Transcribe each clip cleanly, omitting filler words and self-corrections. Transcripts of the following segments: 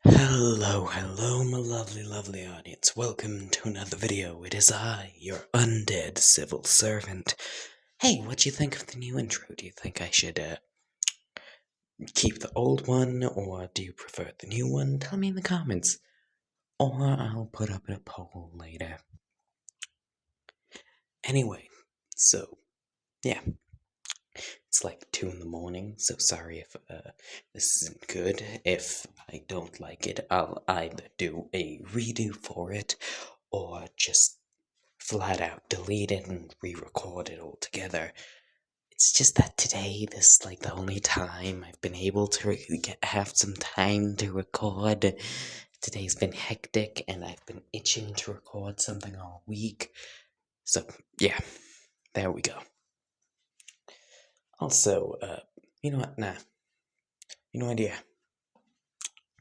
Hello, my lovely audience. Welcome to another video. It is I, your undead civil servant. Hey, what do you think of the new intro? Do you think I should keep the old one, or do you prefer the new one? Tell me in the comments, or I'll put up a poll later. Anyway, so yeah, it's like 2 in the morning, so sorry if this isn't good. If I don't like it, I'll either do a redo for it, or just flat out delete it and re-record it altogether. It's just that today, this is like the only time I've been able to have some time to record. Today's been hectic, and I've been itching to record something all week. So yeah, there we go. Also, you know what? Nah, no idea.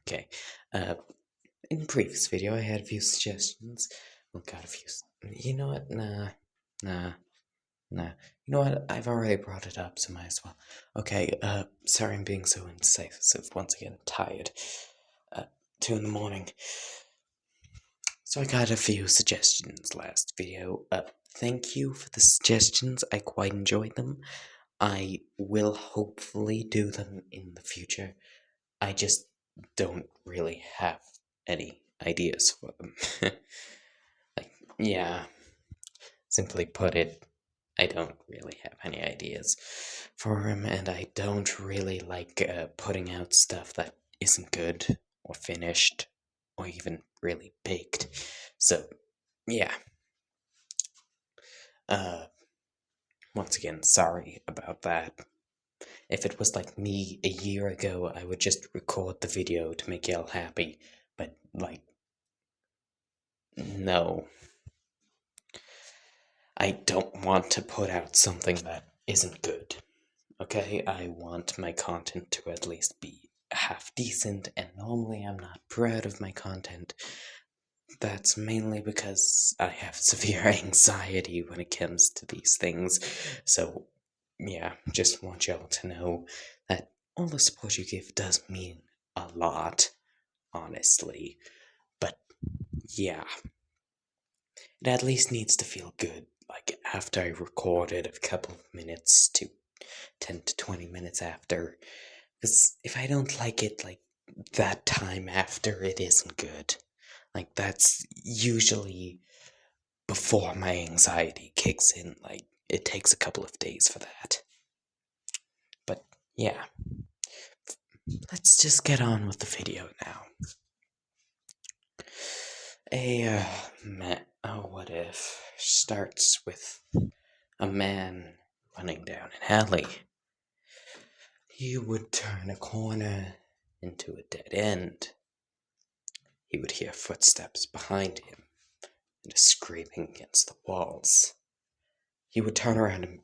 Okay, in the previous video, I had a few suggestions. Well, got a few. You know what? Nah. You know what? I've already brought it up, so might as well. Okay, sorry I'm being so indecisive. Once again, I'm tired. 2 in the morning. So I got a few suggestions last video. Thank you for the suggestions. I quite enjoyed them. I will hopefully do them in the future. I just don't really have any ideas for them. Yeah. Simply put it, I don't really have any ideas for him, and I don't really like putting out stuff that isn't good or finished or even really baked. So, yeah. Once again, sorry about that. If it was like me a year ago, I would just record the video to make y'all happy. But, like, no. I don't want to put out something that isn't good. Okay, I want my content to at least be half decent, and normally I'm not proud of my content. That's mainly because I have severe anxiety when it comes to these things. So, yeah, just want y'all to know that all the support you give does mean a lot, honestly. But, yeah, it at least needs to feel good. Like, after I recorded a couple of minutes to 10 to 20 minutes after. Because if I don't like it, like, that time after, it isn't good. Like, that's usually before my anxiety kicks in. Like, it takes a couple of days for that. But, yeah. Let's just get on with the video now. What if starts with a man running down an alley. He would turn a corner into a dead end. He would hear footsteps behind him and a scraping against the walls. He would turn around and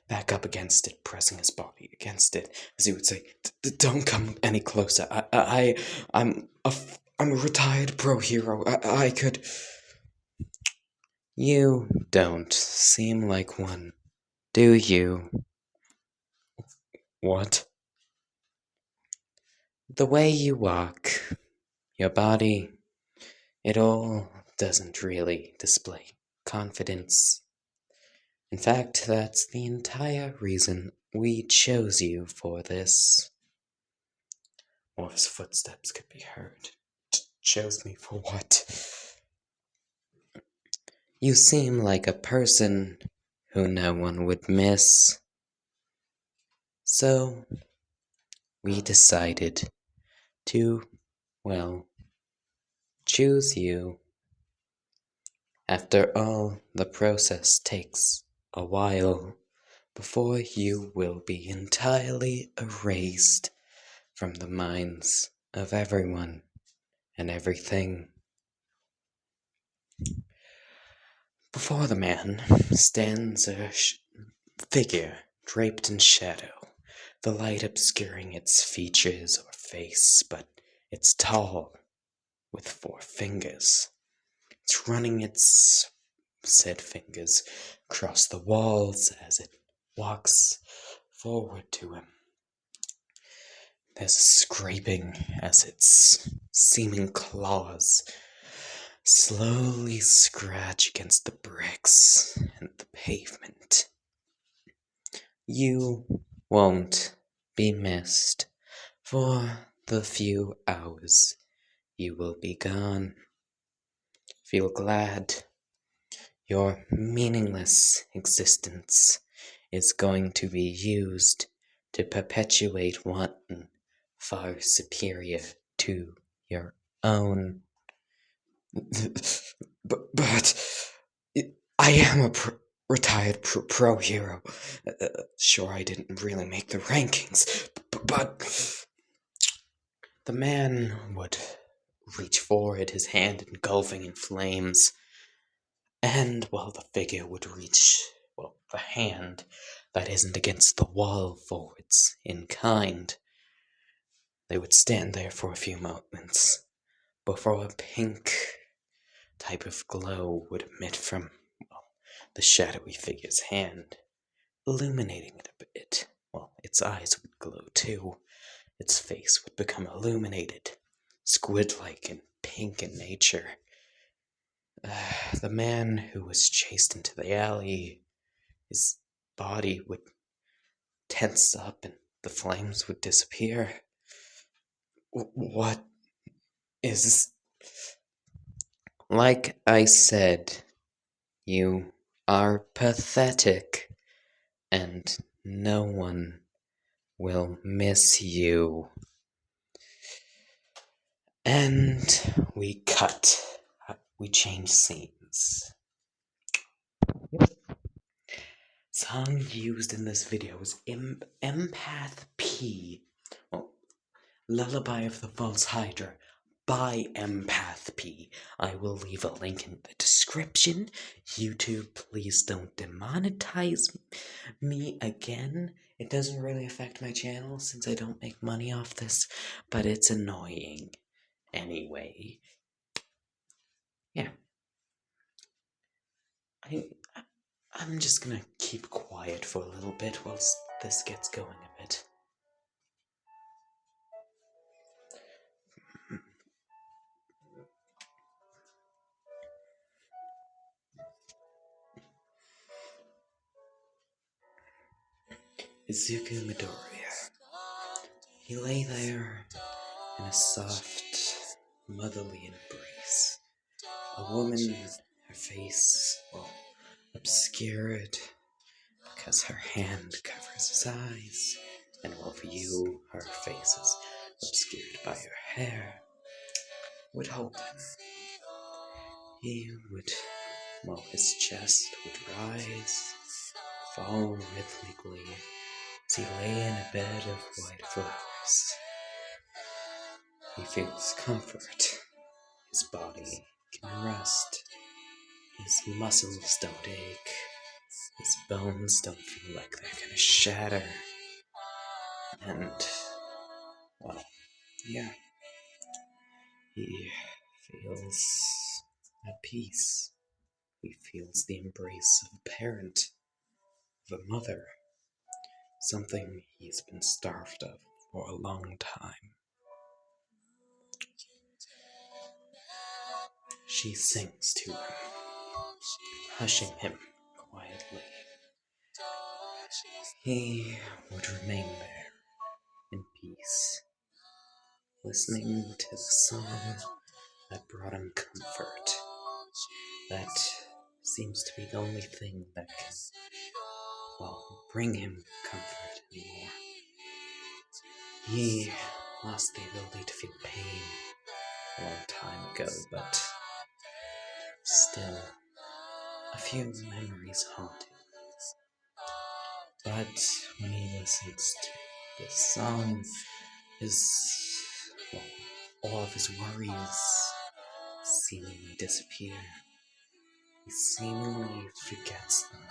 back up against it, pressing his body against it, as he would say, "Don't come any closer. I'm a retired pro hero. I could." You don't seem like one, do you? What? The way you walk, your body, it all doesn't really display confidence. In fact, that's the entire reason we chose you for this. Or his footsteps could be heard. Chose me for what? You seem like a person who no one would miss. So, we decided to, well, choose you. After all, the process takes a while before you will be entirely erased from the minds of everyone and everything. Before the man stands a figure draped in shadow, the light obscuring its features or face, but it's tall, with 4 fingers. It's running its said fingers across the walls as it walks forward to him. There's a scraping as its seeming claws slowly scratch against the bricks and the pavement. You won't be missed for the few hours you will be gone. Feel glad your meaningless existence is going to be used to perpetuate one far superior to your own. But I am a retired pro hero. Sure, I didn't really make the rankings, but the man would reach forward, his hand engulfing in flames, and while the figure would reach, the hand that isn't against the wall forwards in kind. They would stand there for a few moments before a pink type of glow would emit from the shadowy figure's hand, illuminating it a bit. Its eyes would glow too. Its face would become illuminated, squid-like and pink in nature. The man who was chased into the alley, his body would tense up and the flames would disappear. What is... Like I said, you are pathetic, and no one will miss you. And we cut. We change scenes. Song used in this video is Empath P. Lullaby of the False Hydra by Empath P. I will leave a link in the description. YouTube, please don't demonetize me again. It doesn't really affect my channel since I don't make money off this, but it's annoying. Anyway, yeah. I'm just gonna keep quiet for a little bit whilst this gets going a bit. Izuku Midoriya. He lay there in a soft, motherly embrace. A woman, her face, obscured because her hand covers his eyes, and for you, her face is obscured by her hair, would hold him. He would, his chest would rise, fall rhythmically as he lay in a bed of white flowers. He feels comfort. His body can rest. His muscles don't ache. His bones don't feel like they're gonna shatter. And, yeah. He feels at peace. He feels the embrace of a parent, of a mother. Something he's been starved of for a long time. She sings to him, hushing him quietly. He would remain there in peace, listening to the song that brought him comfort. That seems to be the only thing that can, bring him comfort anymore. He lost the ability to feel pain a long time ago, but still, a few memories haunt him. But when he listens to this song, all of his worries seemingly disappear. He seemingly forgets them.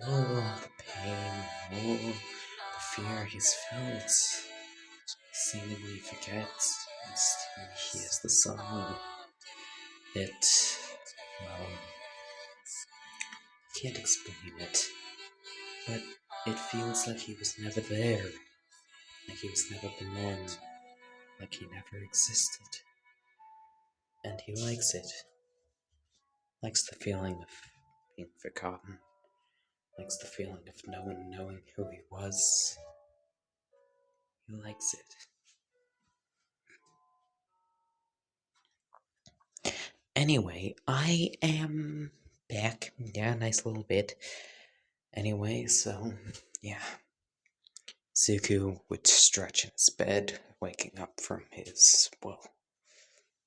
All the pain, all the fear he's felt, he seemingly forgets once he hears the song. It, can't explain it, but it feels like he was never there. Like he's never been known, like he never existed. And he likes it. Likes the feeling of being forgotten. Likes the feeling of no one knowing who he was. He likes it. Anyway, I am back. Yeah, nice little bit. Anyway, so, yeah. Izuku would stretch in his bed, waking up from his, well,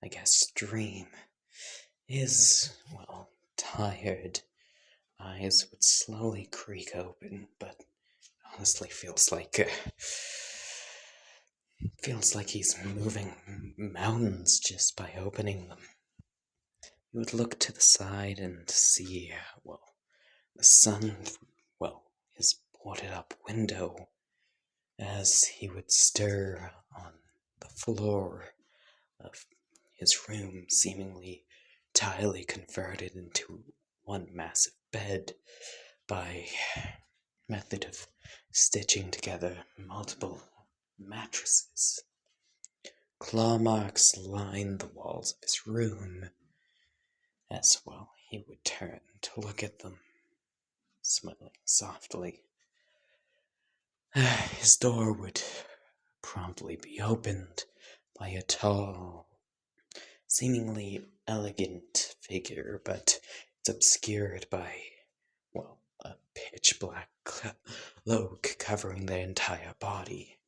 I guess dream. His, well, tired eyes would slowly creak open, but honestly feels like he's moving mountains just by opening them. He would look to the side and see, well, the sun, well, his boarded up window, as he would stir on the floor of his room, seemingly entirely converted into one massive bed by method of stitching together multiple mattresses. Claw marks lined the walls of his room. As well, he would turn to look at them, smiling softly. His door would promptly be opened by a tall, seemingly elegant figure, but it's obscured by, well, a pitch black cloak covering their entire body,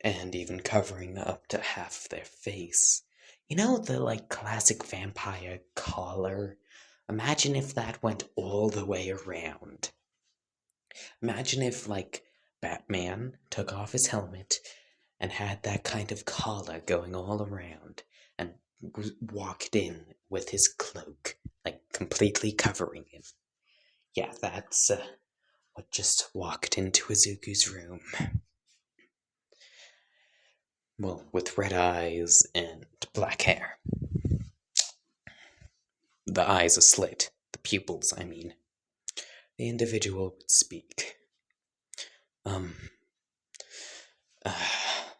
and even covering up to half their face. You know the, classic vampire collar? Imagine if that went all the way around. Imagine if, Batman took off his helmet and had that kind of collar going all around and walked in with his cloak, completely covering him. Yeah, that's what just walked into Izuku's room. Well, with red eyes and black hair. The eyes are slit. The pupils, I mean. The individual would speak.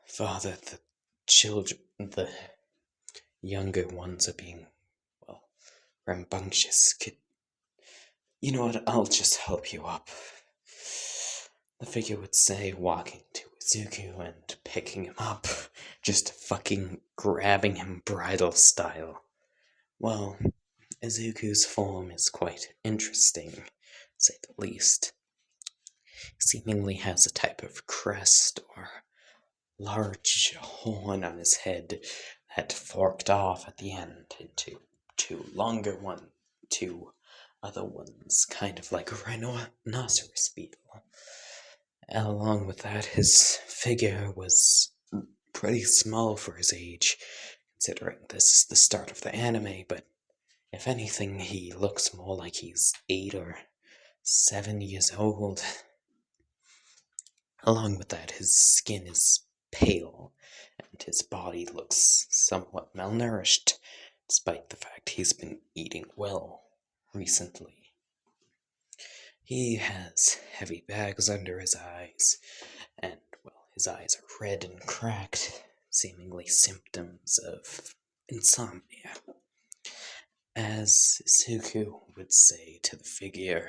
Father, the children, the younger ones are being, well, rambunctious. You know what, I'll just help you up. The figure would say, walking to Izuku and picking him up, just fucking grabbing him bridal style. Well, Izuku's form is quite interesting, to say the least. He seemingly has a type of crest or large horn on his head that forked off at the end into two other ones, kind of like a rhinoceros beetle. Along with that, his figure was pretty small for his age, considering this is the start of the anime, but if anything, he looks more like he's 8 or 7 years old. Along with that, his skin is pale, and his body looks somewhat malnourished, despite the fact he's been eating well recently. He has heavy bags under his eyes, and, well, his eyes are red and cracked, seemingly symptoms of insomnia. As Izuku would say to the figure,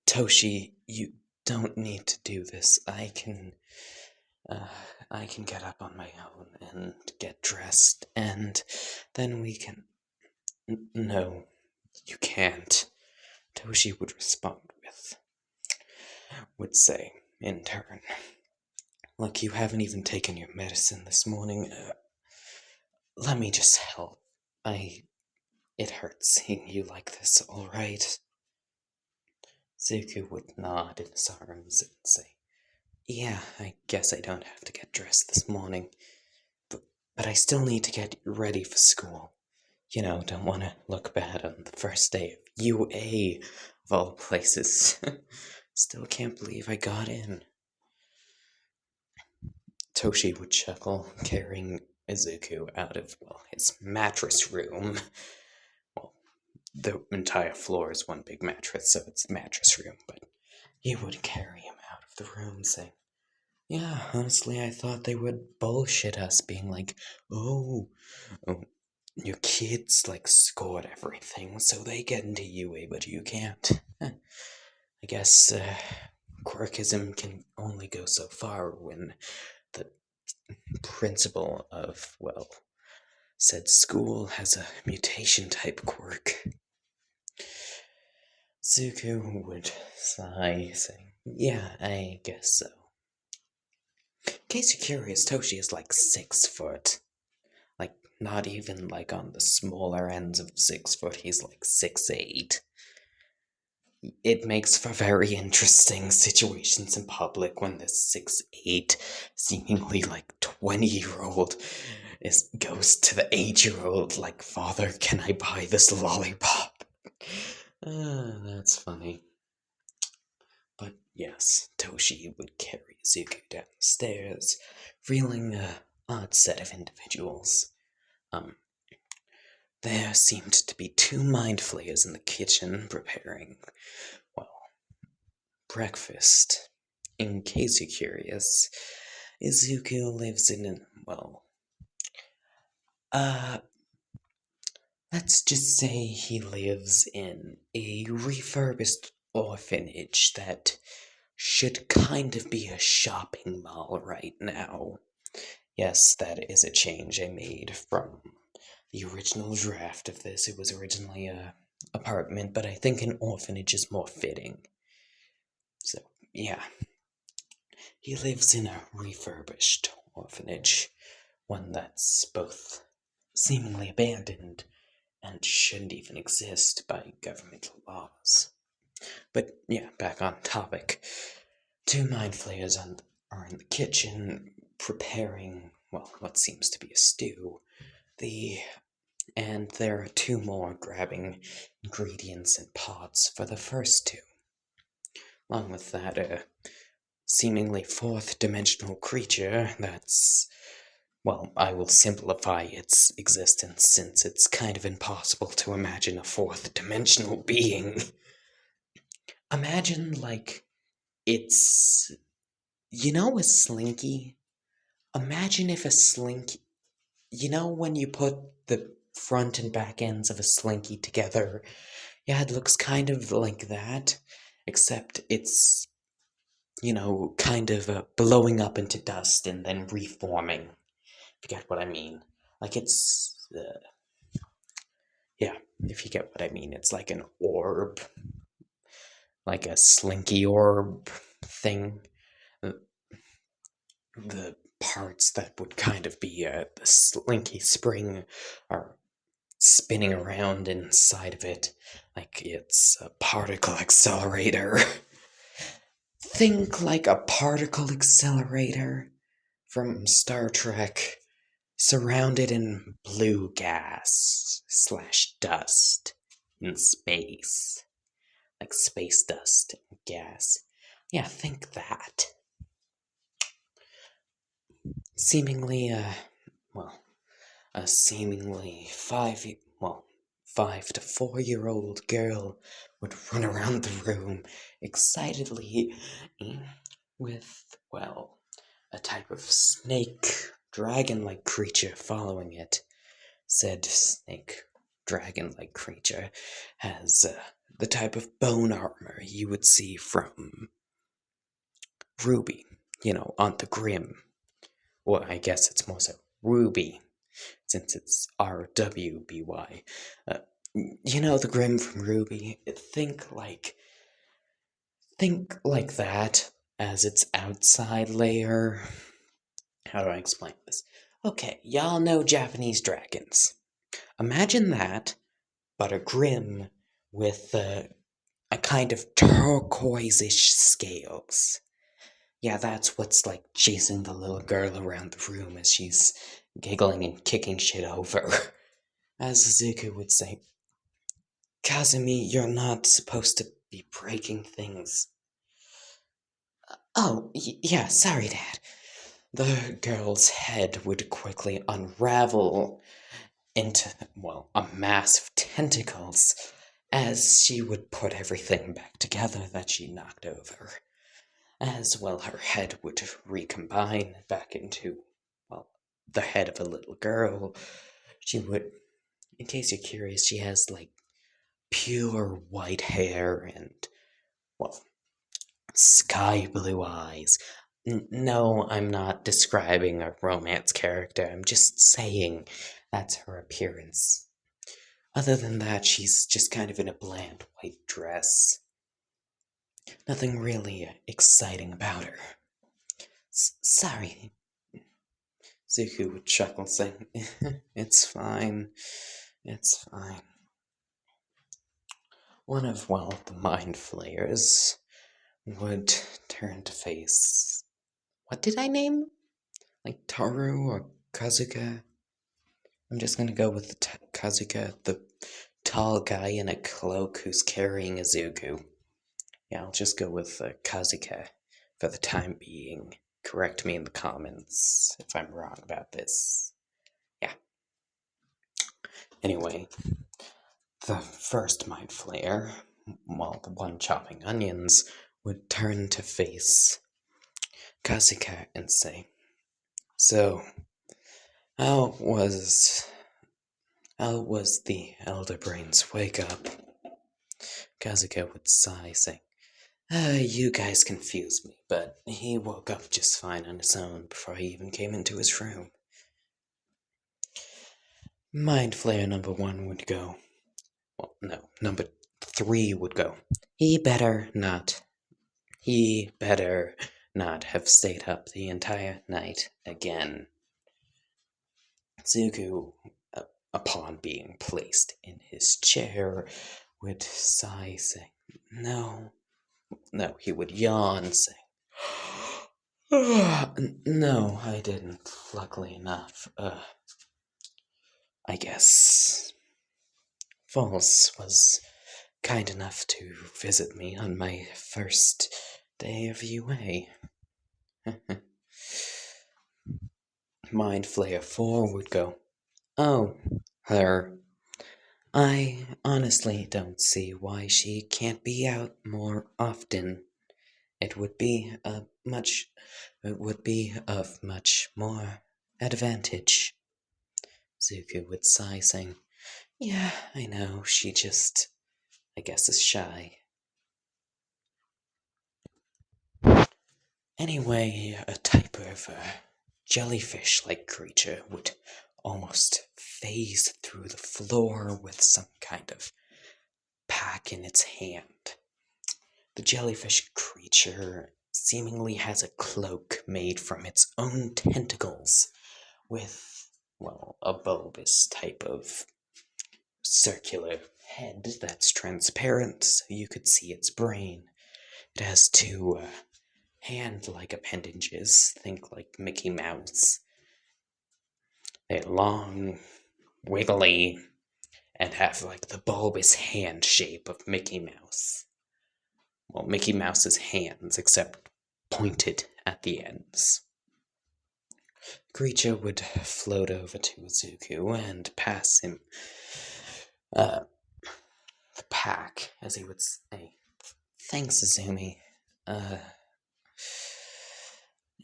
Toshi, you don't need to do this. I can get up on my own and get dressed, and then we can... No, you can't. Toshi would say, in turn, look, you haven't even taken your medicine this morning. Let me just help. It hurts seeing you like this, alright? Izuku would nod in his arms and say, yeah, I guess I don't have to get dressed this morning, but I still need to get ready for school. You know, don't want to look bad on the first day of UA, of all places. Still can't believe I got in. Toshi would chuckle, carrying Izuku out of, well, his mattress room. Well, the entire floor is one big mattress, so it's the mattress room, but he would carry him out of the room, saying, Yeah, honestly, I thought they would bullshit us, being like, oh, your kids, like, scored everything, so they get into UA, but you can't. I guess, quirkism can only go so far when the principal of, well, said school has a mutation type quirk. Zuko would sigh, saying, yeah, I guess so. In case you're curious, Toshi is like 6 foot. Like, not even like on the smaller ends of 6 foot, he's like 6'8". It makes for very interesting situations in public when this 6'8", seemingly like 20-year-old goes to the 8-year-old like, "Father, can I buy this lollipop?" That's funny. But yes, Toshi would carry Izuku down the stairs, revealing an odd set of individuals. There seemed to be 2 mind flayers in the kitchen preparing, well, breakfast. In case you're curious, Izuku lives in an, well, uh, let's just say he lives in a refurbished orphanage that should kind of be a shopping mall right now. Yes, that is a change I made from the original draft of this. It was originally a apartment, but I think an orphanage is more fitting. So, yeah. He lives in a refurbished orphanage, one that's both seemingly abandoned and shouldn't even exist by governmental laws. But yeah, back on topic. 2 mind flayers are in the kitchen preparing, well, what seems to be a stew. And there are 2 more grabbing ingredients and pots for the first 2. Along with that, seemingly 4th dimensional creature that's, well, I will simplify its existence since it's kind of impossible to imagine a 4th dimensional being. Imagine, like, it's. You know a slinky? Imagine if a slinky. You know when you put the front and back ends of a slinky together? Yeah, it looks kind of like that, except it's, kind of blowing up into dust and then reforming. If you get what I mean. Like it's. Yeah, if you get what I mean. It's like an orb. Like a slinky orb thing. The parts that would kind of be the slinky spring are spinning around inside of it like it's a particle accelerator. Think like a particle accelerator from Star Trek, surrounded in blue gas / dust in space. Like space dust and gas. Yeah, think that. Seemingly, a seemingly 5 to 4-year-old girl would run around the room excitedly with, well, a type of snake dragon-like creature following it. Said snake dragon-like creature has the type of bone armor you would see from Ruby, on the Grim. Well, I guess it's more so Ruby, since it's RWBY. The Grim from Ruby. Think like that as its outside layer. How do I explain this? Okay, y'all know Japanese dragons. Imagine that, but a Grim with a kind of turquoise-ish scales. Yeah, that's what's like chasing the little girl around the room as she's giggling and kicking shit over. As Izuku would say, Kazumi, you're not supposed to be breaking things. Oh, yeah, sorry, Dad. The girl's head would quickly unravel into, well, a mass of tentacles as she would put everything back together that she knocked over. As well, her head would recombine back into, well, the head of a little girl. She would, in case you're curious, she has like pure white hair and, well, sky blue eyes. No, I'm not describing a romance character, I'm just saying that's her appearance. Other than that, she's just kind of in a bland white dress. Nothing really exciting about her. Sorry, Zuku would chuckle, saying, It's fine, it's fine. One of, well, the mind flayers would turn to face. What did I name? Like Taru or Kazuka? I'm just gonna go with Kazuka, the tall guy in a cloak who's carrying Izuku. Yeah, I'll just go with Kazuka for the time being. Correct me in the comments if I'm wrong about this. Yeah. Anyway, the first Mind Flayer, well, the one chopping onions, would turn to face Kazuka and say, So, how was the Elder Brain's wake up? Kazuka would sigh, saying, You guys confused me, but he woke up just fine on his own before I even came into his room. Mind Flayer number 1 would go. Well, no, number 3 would go. He better not have stayed up the entire night again. Zuko, upon being placed in his chair, would sigh, saying, No, he would yawn, saying, No, I didn't, luckily enough. I guess False was kind enough to visit me on my first day of UA. Mind Flayer 4 would go, Oh, her. I honestly don't see why she can't be out more often. It would be of much more advantage. Zuko would sigh, saying, Yeah, I know, she just, I guess, is shy. Anyway, a type of jellyfish-like creature would almost phase through the floor with some kind of pack in its hand. The jellyfish creature seemingly has a cloak made from its own tentacles with, well, a bulbous type of circular head that's transparent so you could see its brain. It has 2 hand-like appendages, think like Mickey Mouse. They're long, wiggly, and have like the bulbous hand shape of Mickey Mouse. Well, Mickey Mouse's hands, except pointed at the ends. Creature would float over to Izuku and pass him the pack, as he would say, Thanks, Izumi.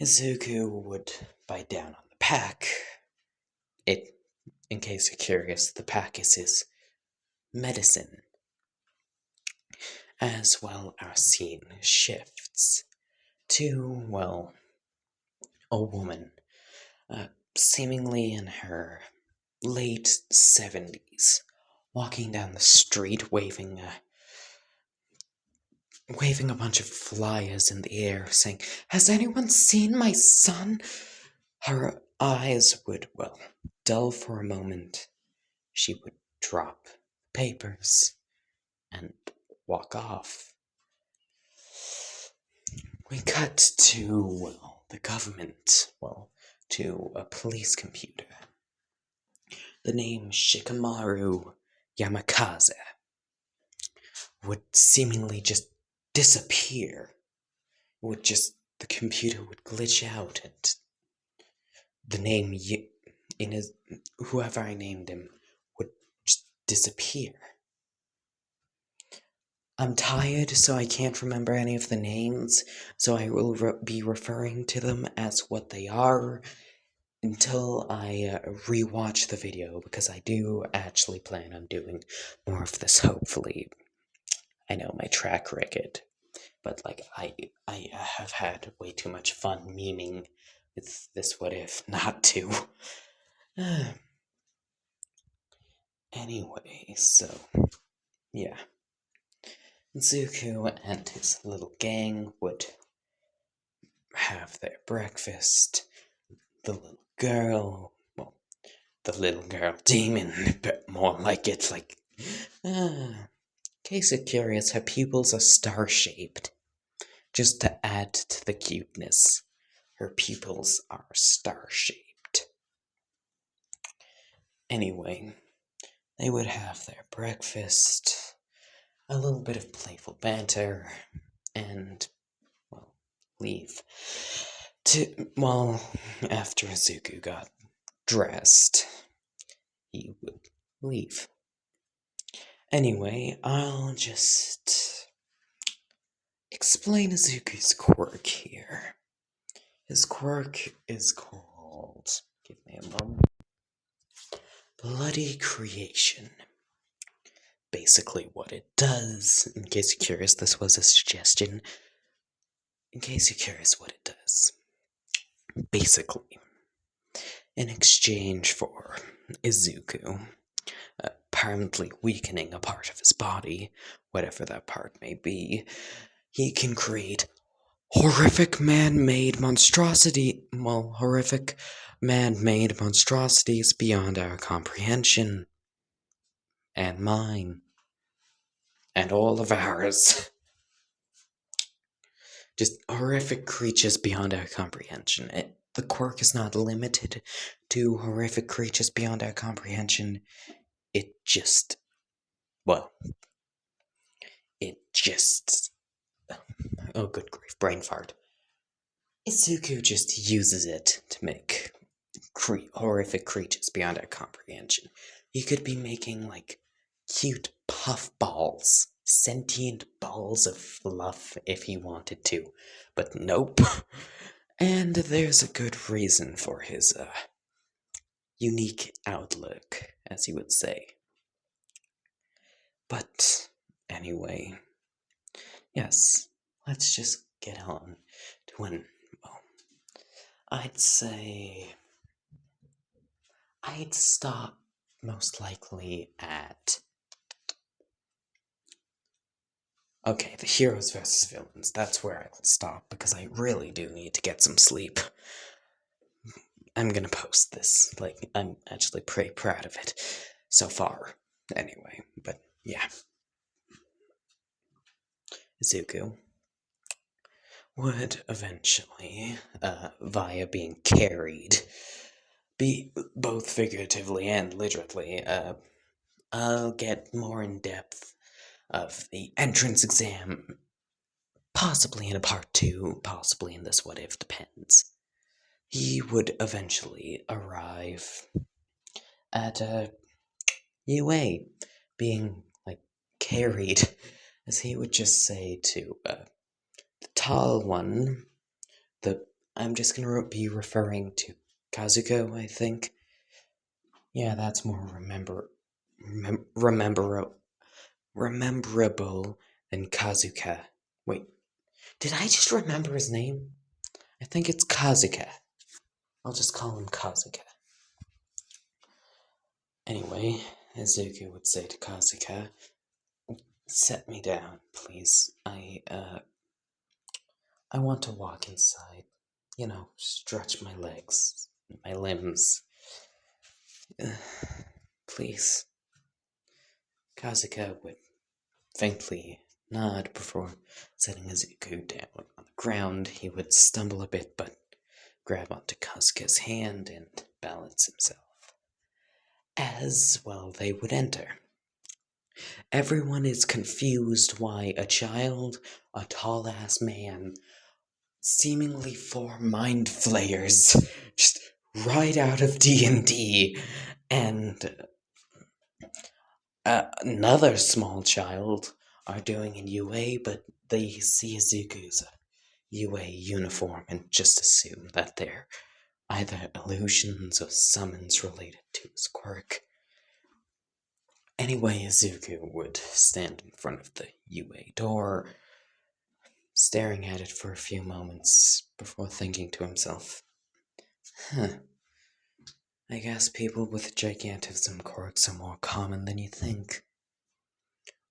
Izuku would bite down on the pack. In case you're curious, the pack is his medicine. As well, our scene shifts to, well, a woman, seemingly in her late 70s, walking down the street waving a bunch of flyers in the air, saying, Has anyone seen my son? Her eyes would, well, dull for a moment. She would drop papers and walk off. We cut to, well, the government, well, to a police computer. The name Shikamaru Yamakaze would seemingly just disappear. The computer would glitch out and the name whoever I named him would just disappear. I'm tired, so I can't remember any of the names, so I will be referring to them as what they are until I rewatch the video, because I do actually plan on doing more of this, hopefully. I know my track record, but like I have had way too much fun memeing with this what if not to. Anyway, so yeah. Izuku and his little gang would have their breakfast. The little girl, well, the little girl demon, but more like it's like, case of curious, her pupils are star-shaped. Just to add to the cuteness, her pupils are star-shaped. Anyway, they would have their breakfast, a little bit of playful banter, and, well, leave. After Izuku got dressed, he would leave. Anyway, I'll just explain Izuku's quirk here. His quirk is called, give me a moment, Bloody Creation. Basically what it does, in case you're curious, this was a suggestion. In case you're curious what it does. Basically, in exchange for Izuku apparently weakening a part of his body, whatever that part may be, he can create horrific man-made monstrosities beyond our comprehension. And mine. And all of ours. Just horrific creatures beyond our comprehension. The quirk is not limited to horrific creatures beyond our comprehension. Oh, good grief, brain fart. Izuku just uses it to make horrific creatures beyond our comprehension. He could be making, like, cute puffballs, sentient balls of fluff if he wanted to, but nope. And there's a good reason for his, unique outlook, as he would say. But, anyway, yes, let's just get on to I'd say I'd stop most likely at, okay, the heroes versus villains. That's where I would stop, because I really do need to get some sleep. I'm gonna post this. Like, I'm actually pretty proud of it so far. Anyway, but yeah. Izuku would eventually, via being carried, be both figuratively and literally, I'll get more in depth of the entrance exam, possibly in a part 2, possibly in this what if, depends. He would eventually arrive at UA, being, like, carried, as he would just say to, the tall one, I'm just gonna be referring to Kazuko, I think. Yeah, that's more rememberable than Kazuka. Wait, did I just remember his name? I think it's Kazuka. I'll just call him Kazuka. Anyway, Izuku would say to Kazuka, set me down, please. I want to walk inside. You know, stretch my legs, my limbs. Please. Kazuka would faintly nod before setting Izuku down on the ground. He would stumble a bit, but grab onto Kazuka's hand and balance himself. As, well, they would enter. Everyone is confused why a child, a tall-ass man, seemingly 4 mind flayers, just right out of D&D, and another small child are doing in UA, but they see Izuku's UA uniform and just assume that they're either illusions or summons related to his quirk. Anyway, Izuku would stand in front of the UA door, staring at it for a few moments before thinking to himself, I guess people with gigantism quirks are more common than you think.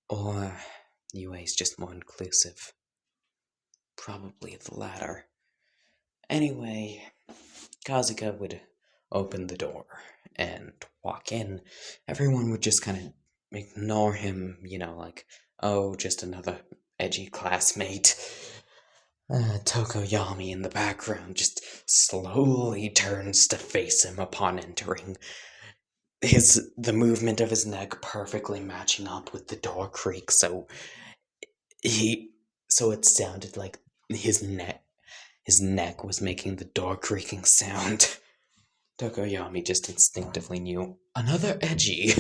Or UA is just more inclusive. Probably the latter. Anyway, Kazuka would open the door and walk in. Everyone would just kind of ignore him, like, oh, just another edgy classmate. Tokoyami in the background just slowly turns to face him upon entering. The movement of his neck perfectly matching up with the door creak, so it sounded like his neck was making the door creaking sound. Tokoyami just instinctively knew another edgy.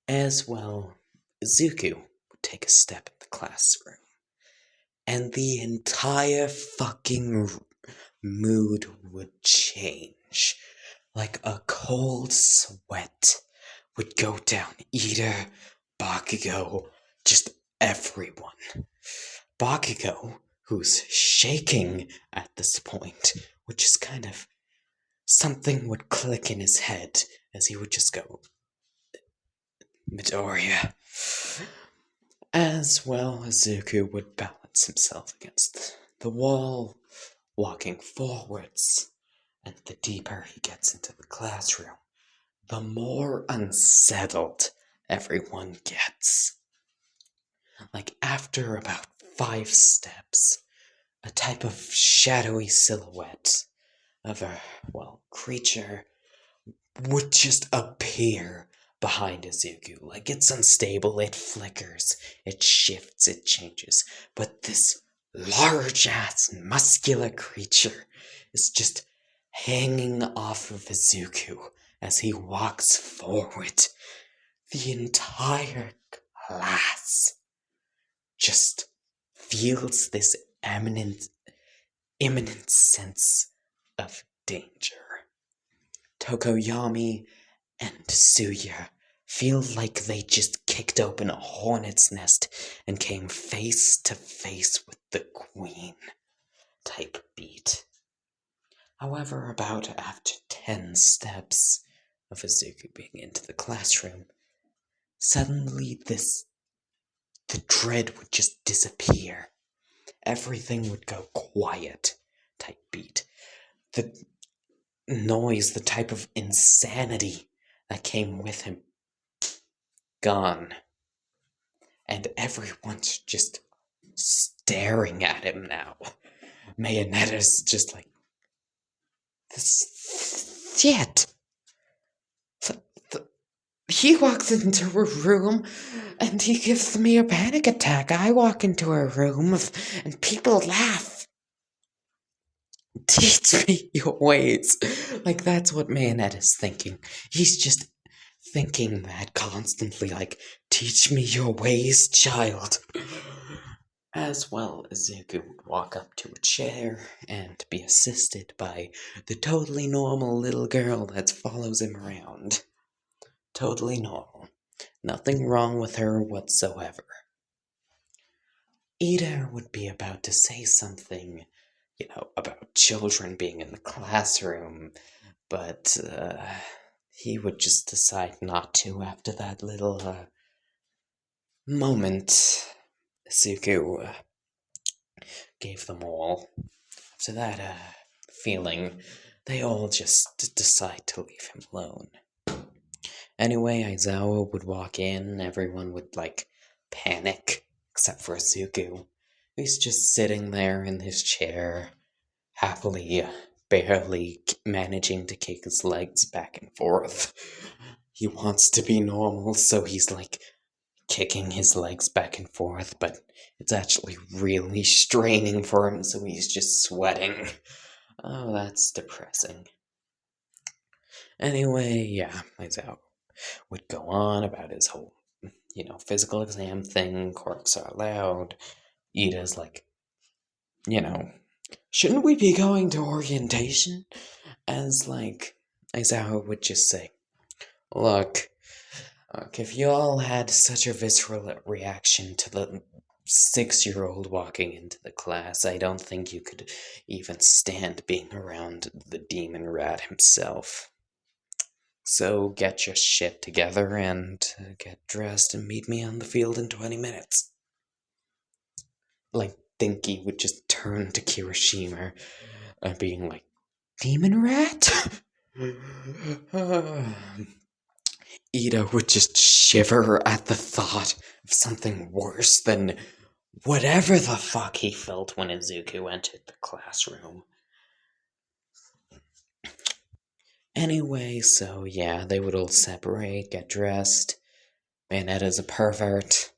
As well, Izuku would take a step in the classroom, and the entire fucking mood would change. Like a cold sweat would go down Ida, Bakugo, just everyone. Bakugo, who's shaking at this point, would just kind of, something would click in his head as he would just go, Midoriya. As well, Izuku would balance himself against the wall, walking forwards, and the deeper he gets into the classroom, the more unsettled everyone gets. Like, after about 5 steps, a type of shadowy silhouette of a, creature would just appear behind Izuku. Like, it's unstable, it flickers, it shifts, it changes. But this large-ass, muscular creature is just hanging off of Izuku as he walks forward. The entire class just feels this imminent sense of danger. Tokoyami and Tsuya feel like they just kicked open a hornet's nest and came face to face with the queen type beat. However, about after 10 steps of Izuku being into the classroom, suddenly the dread would just disappear. Everything would go quiet type beat. The noise, the type of insanity that came with him, gone. And everyone's just staring at him now. Mayonetta's just like, this shit. He walks into a room and he gives me a panic attack. I walk into a room and people laugh. Teach me your ways. Like, that's what Mayonetta's thinking. He's just thinking that constantly, like, teach me your ways, child. As well, Izuku would walk up to a chair and be assisted by the totally normal little girl that follows him around. Totally normal. Nothing wrong with her whatsoever. Ida would be about to say something, about children being in the classroom, but he would just decide not to after that little moment. Izuku gave them all. After that feeling, they all just decide to leave him alone. Anyway, Aizawa would walk in, everyone would, panic, except for Izuku. He's just sitting there in his chair, happily, barely managing to kick his legs back and forth. He wants to be normal, so he's, kicking his legs back and forth, but it's actually really straining for him, so he's just sweating. Oh, that's depressing. Anyway, yeah, Aizawa would go on about his whole physical exam thing, quirks are allowed. Ida's like, shouldn't we be going to orientation? As like, Aizawa would just say, look, if you all had such a visceral reaction to the 6-year-old walking into the class, I don't think you could even stand being around the demon rat himself. So get your shit together and get dressed and meet me on the field in 20 minutes. Like, Dinky would just turn to Kirishima and being like, demon rat? Ida would just shiver at the thought of something worse than whatever the fuck he felt when Izuku entered the classroom. Anyway, so yeah, they would all separate, get dressed. Bayonetta's a pervert.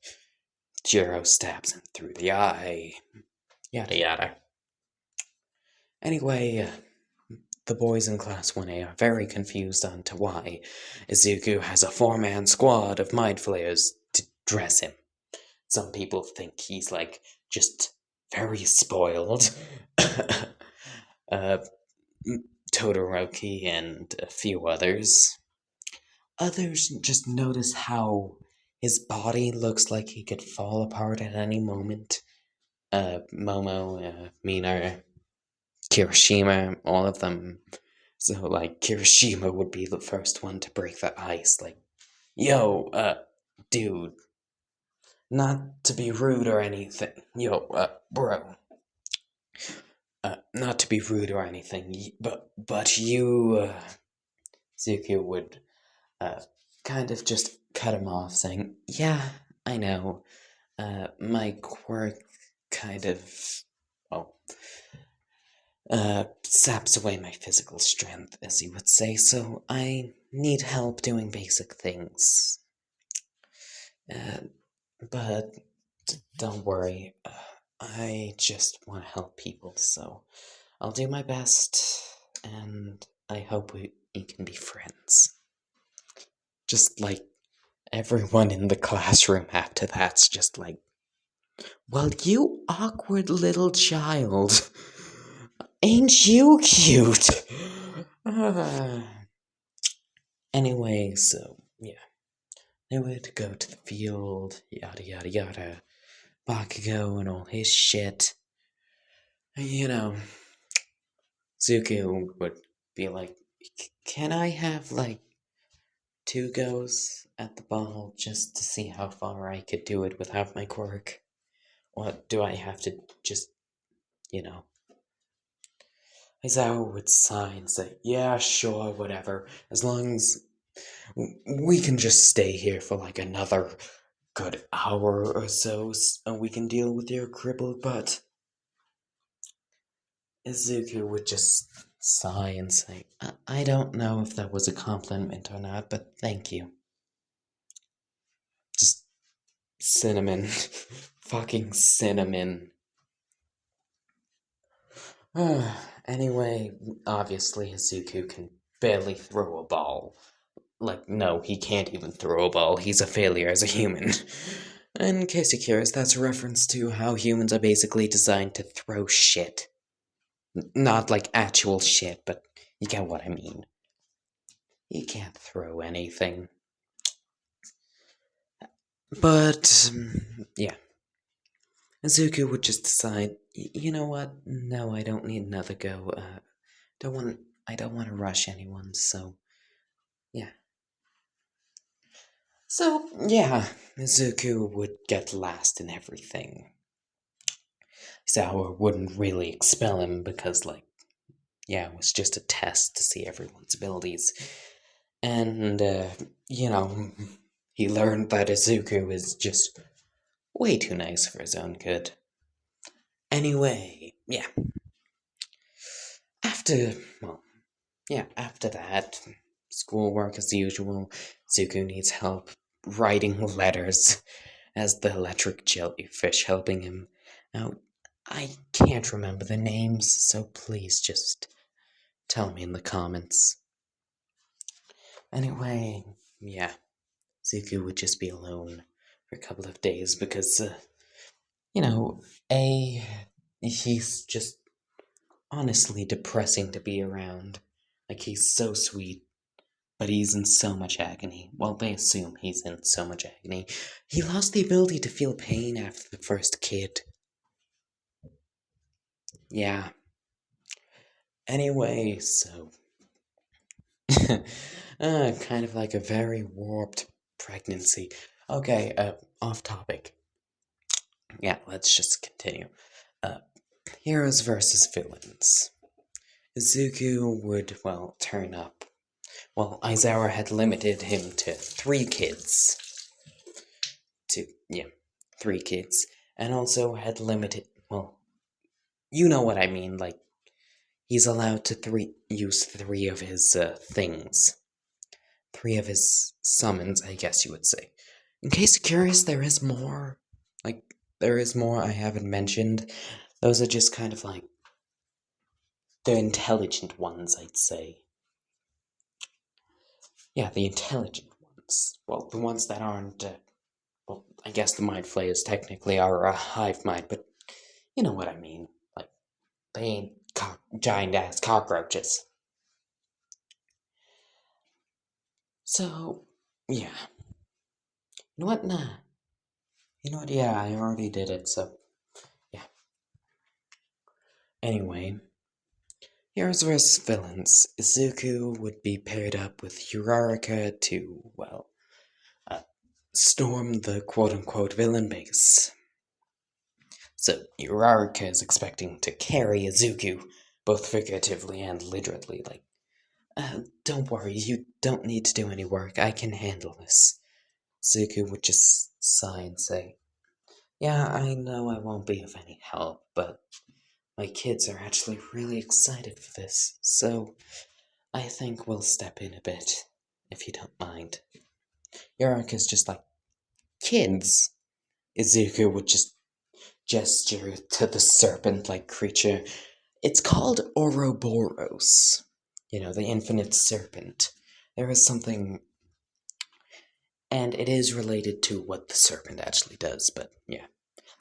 Jiro stabs him through the eye. Yada yada. Anyway, the boys in Class 1A are very confused on to why Izuku has a 4-man squad of mind flayers to dress him. Some people think he's, like, just very spoiled. Todoroki and a few others. Others just notice how his body looks like he could fall apart at any moment. Momo, Mina, Kirishima, all of them. So, like, Kirishima would be the first one to break the ice. Like, yo, dude. Not to be rude or anything. Yo, bro. Not to be rude or anything, but you, Zuko would, kind of just cut him off, saying, yeah, I know, my quirk kind of, saps away my physical strength, as he would say, so I need help doing basic things. But don't worry, I just want to help people, so I'll do my best, and I hope we can be friends. Just like everyone in the classroom after that's just like, well, you awkward little child, ain't you cute? Anyway, so yeah, they would go to the field, yada yada yada. Bakugo and all his shit. Zuko would be like, can I have, like, 2 goes at the ball just to see how far I could do it without my quirk? Or do I have to just, Aizawa would sigh and say, yeah, sure, whatever, as long as we can just stay here for, like, another good hour or so we can deal with your crippled butt. Izuku would just sigh and say, I don't know if that was a compliment or not, but thank you. Just cinnamon. Fucking cinnamon. Anyway, obviously Izuku can barely throw a ball. Like, no, he can't even throw a ball. He's a failure as a human. In case you're curious, that's a reference to how humans are basically designed to throw shit. Not like actual shit, but you get what I mean. You can't throw anything. But, yeah. Izuku would just decide, you know what? No, I don't need another go. I don't want to rush anyone, so, yeah. So, yeah, Izuku would get last in everything. Izawa wouldn't really expel him because, like, yeah, it was just a test to see everyone's abilities. And, he learned that Izuku is just way too nice for his own good. Anyway, yeah. After that, schoolwork as usual. Zuko needs help writing letters as the electric jellyfish helping him out. I can't remember the names, so please just tell me in the comments. Anyway, yeah, Zuko would just be alone for a couple of days because, you know, A, he's just honestly depressing to be around. Like, he's so sweet, but he's in so much agony. Well, they assume he's in so much agony. He lost the ability to feel pain after the first kid. Yeah. Anyway, so. Kind of like a very warped pregnancy. Okay, off topic. Yeah, let's just continue. Uh, heroes versus villains. Izuku would, well, turn up. Well, Aizawa had limited him to 3 kids. Yeah, 3 kids. And also had limited, well, you know what I mean, like, he's allowed to use 3 of his, things. 3 of his summons, I guess you would say. In case you're curious, there is more. Like, there is more I haven't mentioned. Those are just kind of like the intelligent ones, I'd say. Yeah, the intelligent ones. Well, the ones that aren't, well, I guess the mind flayers technically are a hive mind, but you know what I mean. Like, they ain't giant-ass cockroaches. So, yeah. You know what? Nah. You know what? Yeah, I already did it, so, yeah. Anyway, heroes vs. villains. Izuku would be paired up with Uraraka to, well, storm the quote-unquote villain base. So, Uraraka is expecting to carry Izuku, both figuratively and literally, like, don't worry, you don't need to do any work, I can handle this. Izuku would just sigh and say, yeah, I know I won't be of any help, but my kids are actually really excited for this, so I think we'll step in a bit, if you don't mind. Uraraka's just like, kids? Izuku would just gesture to the serpent-like creature. It's called Ouroboros. You know, the infinite serpent. There is something... And it is related to what the serpent actually does, but yeah.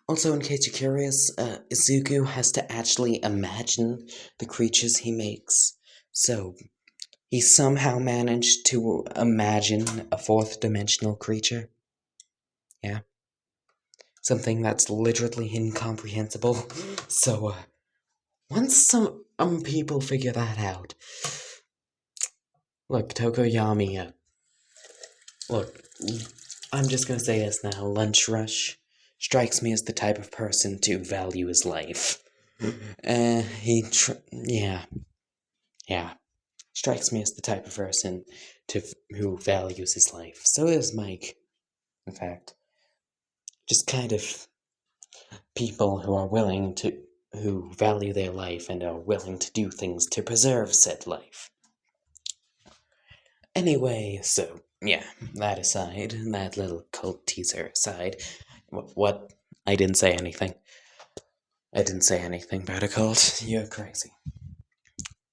Also, in case you're curious, Izuku has to actually imagine the creatures he makes. So, he somehow managed to imagine a 4th-dimensional creature. Yeah. Something that's literally incomprehensible. So, once some people figure that out... Look, Tokoyami, look, I'm just gonna say this now, Lunch Rush strikes me as the type of person to value his life. Yeah. Strikes me as the type of person who values his life. So is Mike, in fact. Just kind of people who value their life and are willing to do things to preserve said life. Anyway, so, yeah, that aside, that little cult teaser aside, what? I didn't say anything. I didn't say anything about a cult. You're crazy.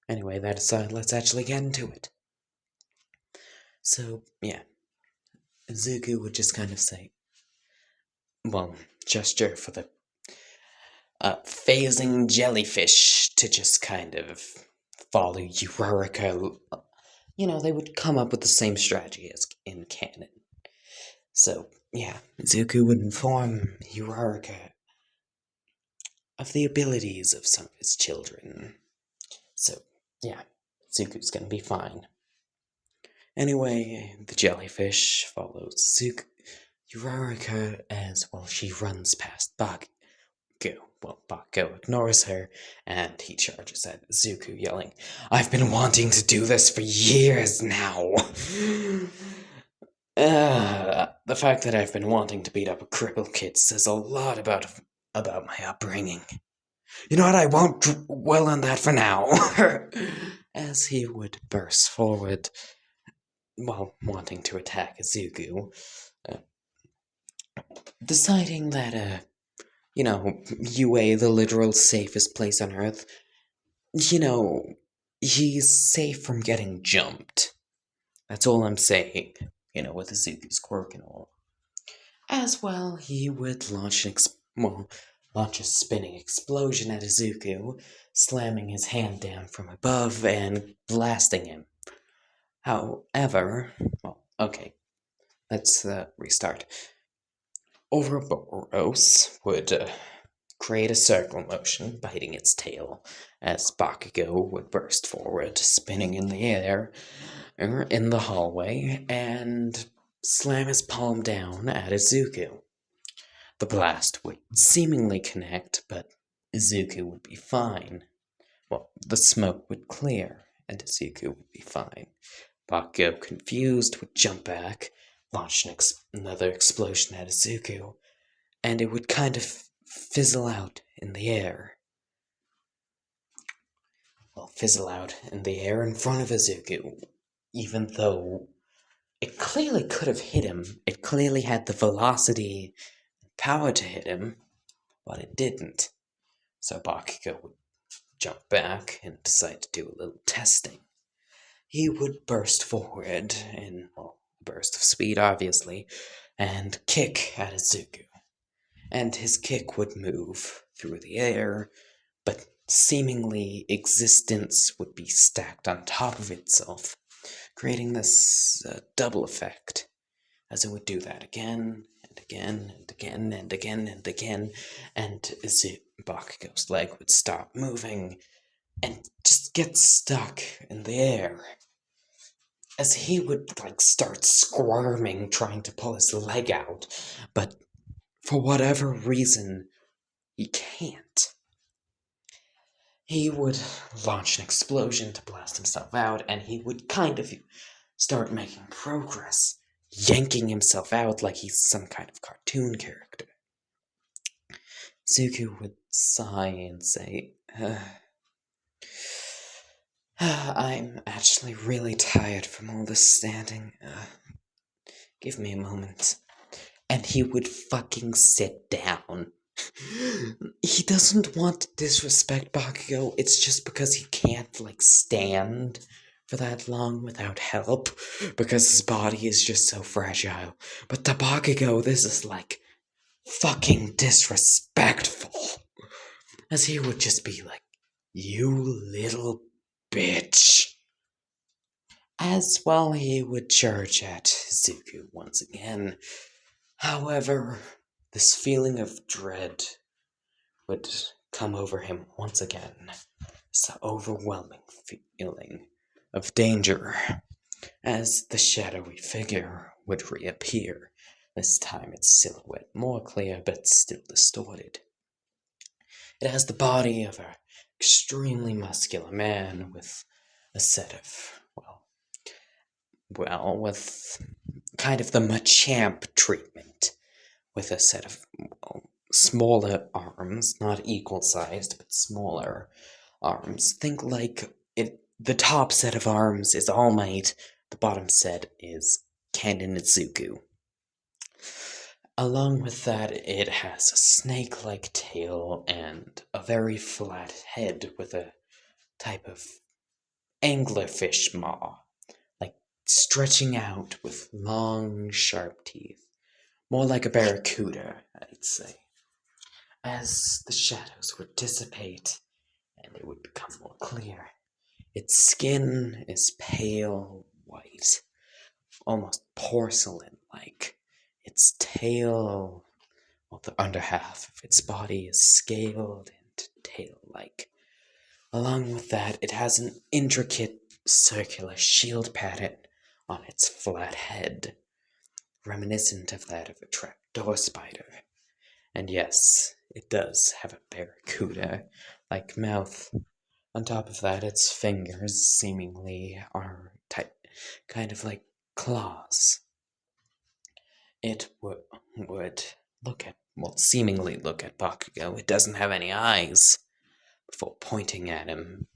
Anyway, that aside, let's actually get into it. So, yeah, Izuku would just kind of say, well, gesture for the phasing jellyfish to just kind of follow Uraraka. You know, they would come up with the same strategy as in canon. So, yeah, Izuku would inform Uraraka of the abilities of some of his children. So, yeah, Izuku's gonna be fine. Anyway, the jellyfish follows Uraraka as, well, she runs past Bakugo. Well, Bakugo ignores her, and he charges at Izuku, yelling, I've been wanting to do this for years now! The fact that I've been wanting to beat up a crippled kid says a lot about my upbringing. You know what, I won't dwell on that for now. As he would burst forward, while wanting to attack Izuku, deciding that, UA, the literal safest place on Earth, he's safe from getting jumped. That's all I'm saying, with Izuku's quirk and all. As well, he would launch a spinning explosion at Izuku, slamming his hand down from above and blasting him. However, okay, let's restart. Ouroboros would create a circle motion, biting its tail, as Bakugo would burst forward, spinning in the air in the hallway, and slam his palm down at Izuku. The blast would seemingly connect, but Izuku would be fine. Well, the smoke would clear, and Izuku would be fine. Bakugo, confused, would jump back, launch another explosion at Izuku, and it would kind of fizzle out in the air. Well, fizzle out in the air in front of Izuku, even though it clearly could have hit him. It clearly had the velocity and power to hit him, but it didn't. So Bakugo would jump back and decide to do a little testing. He would burst forward in a burst of speed, obviously, and kick at Izuku. And his kick would move through the air, but seemingly existence would be stacked on top of itself, creating this double effect, as it would do that again and again and again and again and again, and Bakugo's leg would stop moving and just get stuck in the air. As he would start squirming, trying to pull his leg out, but for whatever reason, he can't. He would launch an explosion to blast himself out, and he would kind of start making progress, yanking himself out like he's some kind of cartoon character. Izuku would sigh and say, I'm actually really tired from all this standing. Give me a moment. And he would fucking sit down. He doesn't want to disrespect Bakugo, it's just because he can't, stand for that long without help, because his body is just so fragile. But to Bakugo, this is, fucking disrespectful. As he would just be like, you little bitch. As well, he would charge at Izuku once again. However, this feeling of dread would come over him once again. This overwhelming feeling of danger, as the shadowy figure would reappear. This time its silhouette more clear, but still distorted. It has the body of an extremely muscular man with a set of, with kind of the Machamp treatment, with a set of smaller arms, not equal-sized, but smaller arms. Think the top set of arms is All Might, the bottom set is Canon Izuku. Along with that, it has a snake-like tail and a very flat head with a type of anglerfish maw, stretching out with long, sharp teeth. More like a barracuda, I'd say. As the shadows would dissipate and it would become more clear, its skin is pale white, almost porcelain-like. Its tail, the under half of its body is scaled and tail-like. Along with that, it has an intricate circular shield pattern on its flat head, reminiscent of that of a trapdoor spider. And yes, it does have a barracuda-like mouth. On top of that, its fingers seemingly are kind of like claws. It would seemingly look at Bakugo. It doesn't have any eyes, before pointing at him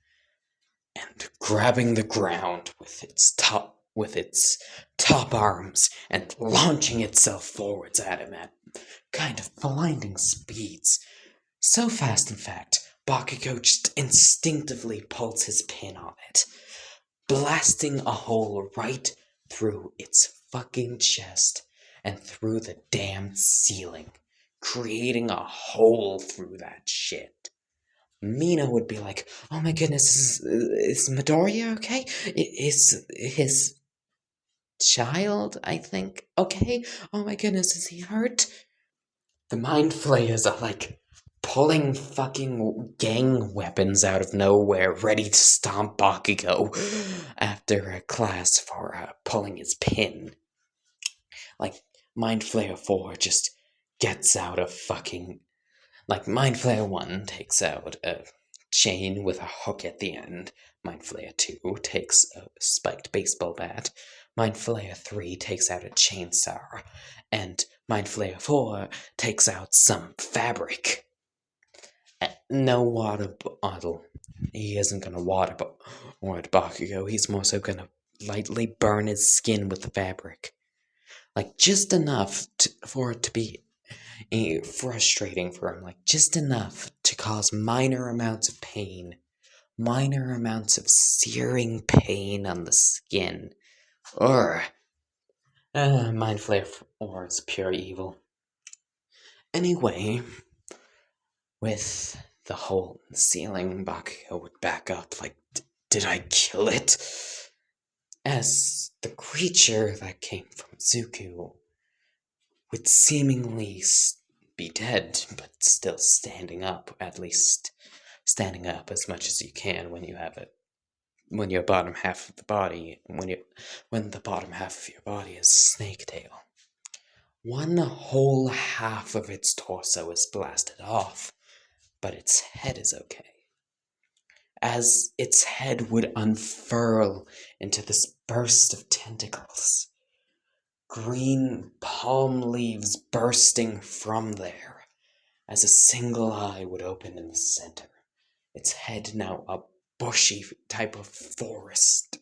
and grabbing the ground with its top arms and launching itself forwards at him at kind of blinding speeds. So fast, in fact, Bakugo just instinctively pulls his pin on it, blasting a hole right through its fucking chest and through the damn ceiling, creating a hole through that shit. Mina would be like, "Oh my goodness, is Midoriya okay? Is his child, I think, okay? Oh my goodness, is he hurt?" The Mind Flayers are like pulling fucking gang weapons out of nowhere, ready to stomp Bakugo after a class for pulling his pin. Like, Mind Flayer 4 just gets out a fucking. Like, Mind Flayer 1 takes out a chain with a hook at the end. Mind Flayer 2 takes a spiked baseball bat. Mind Flayer 3 takes out a chainsaw. And Mind Flayer 4 takes out some fabric. No water bottle. He isn't gonna water Bakugo. He's more so gonna lightly burn his skin with the fabric. Like, just enough for it to be frustrating for him. Like, just enough to cause minor amounts of pain. Minor amounts of searing pain on the skin. Urgh. Mind Flayer 4 is pure evil. Anyway, with the hole in the ceiling, Bakugo would back up like, did I kill it? As the creature that came from Izuku would seemingly be dead, but still standing up, at least standing up as much as you can when you have it. When your bottom half of the body, when the bottom half of your body is snake tail. One whole half of its torso is blasted off, but its head is okay. As its head would unfurl into this burst of tentacles, green palm leaves bursting from there, as a single eye would open in the center, its head now a bushy type of forest,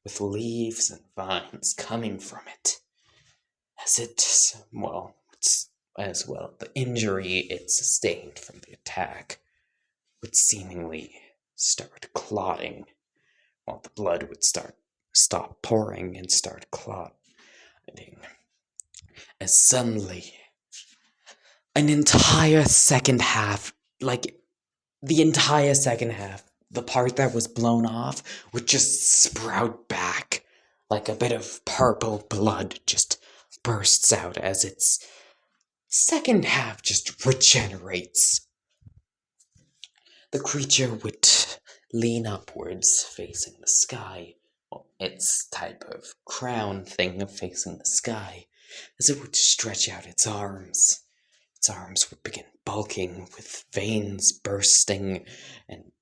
with leaves and vines coming from it, the injury it sustained from the attack would seemingly start clotting, while the blood would stop pouring and start clotting. As suddenly, an entire second half, like the entire second half, the part that was blown off would just sprout back, like a bit of purple blood just bursts out as its second half just regenerates. The creature would lean upwards, facing the sky, its type of crown thing facing the sky, as it would stretch out its arms. Its arms would begin bulking, with veins bursting and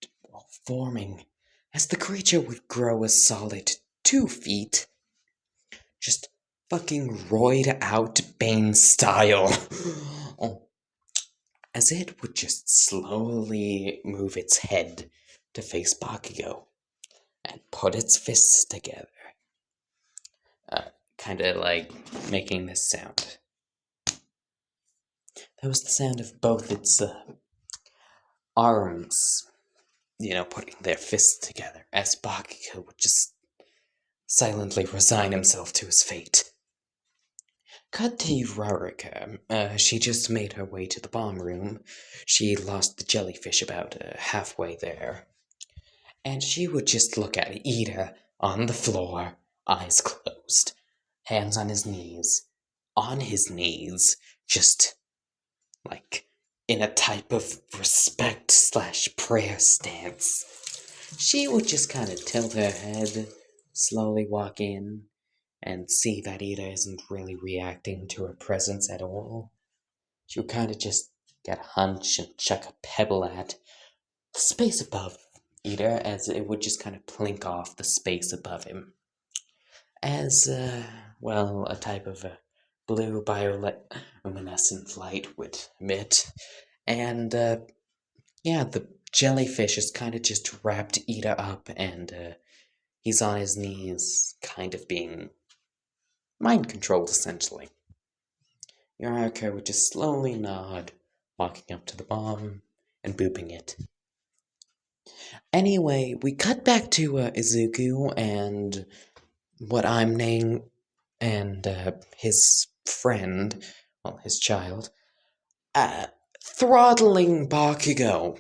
forming, as the creature would grow a solid 2 feet. Just fucking roid out Bane style. As it would just slowly move its head to face Bakugo and put its fists together. Kind of like making this sound. That was the sound of both its arms, putting their fists together, as Bakugo would just silently resign himself to his fate. Cut to Rarika. She just made her way to the bomb room. She lost the jellyfish about halfway there. And she would just look at Ida on the floor, eyes closed, hands on his knees, just like in a type of respect/prayer stance. She would just kind of tilt her head, slowly walk in, and see that Ida isn't really reacting to her presence at all. She would kind of just get a hunch and chuck a pebble at the space above Ida, as it would just kind of plink off the space above him. As, a type of a blue bioluminescent light would emit. And, the jellyfish is kind of just wrapped Ida up, and he's on his knees, kind of being mind-controlled, essentially. Yoraka would just slowly nod, walking up to the bomb and booping it. Anyway, we cut back to Izuku and what I'm naming, and his friend, well, his child, uh, throttling Bakugo.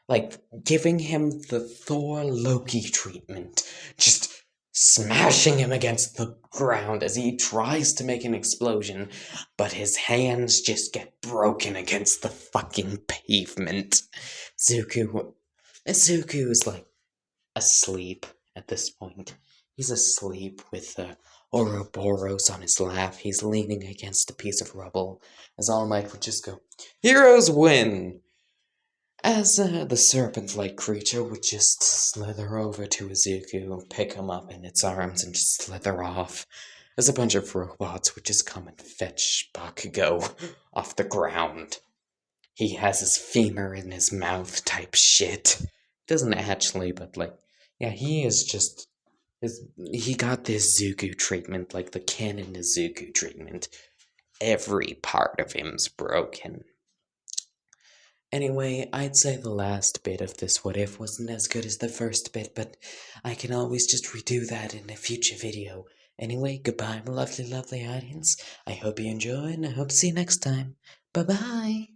Like, giving him the Thor Loki treatment. Just smashing him against the ground as he tries to make an explosion, but his hands just get broken against the fucking pavement. Izuku is like asleep at this point. He's asleep with Ouroboros on his lap. He's leaning against a piece of rubble as All Might would just go, "Heroes win!" As the serpent-like creature would just slither over to Izuku, pick him up in its arms, and just slither off, as a bunch of robots would just come and fetch Bakugo off the ground. He has his femur in his mouth type shit. Doesn't actually, but like, yeah, he is just... he got this Izuku treatment, like the canon Izuku treatment. Every part of him's broken. Anyway, I'd say the last bit of this what if wasn't as good as the first bit, but I can always just redo that in a future video. Anyway, goodbye, my lovely, lovely audience. I hope you enjoyed, and I hope to see you next time. Bye-bye!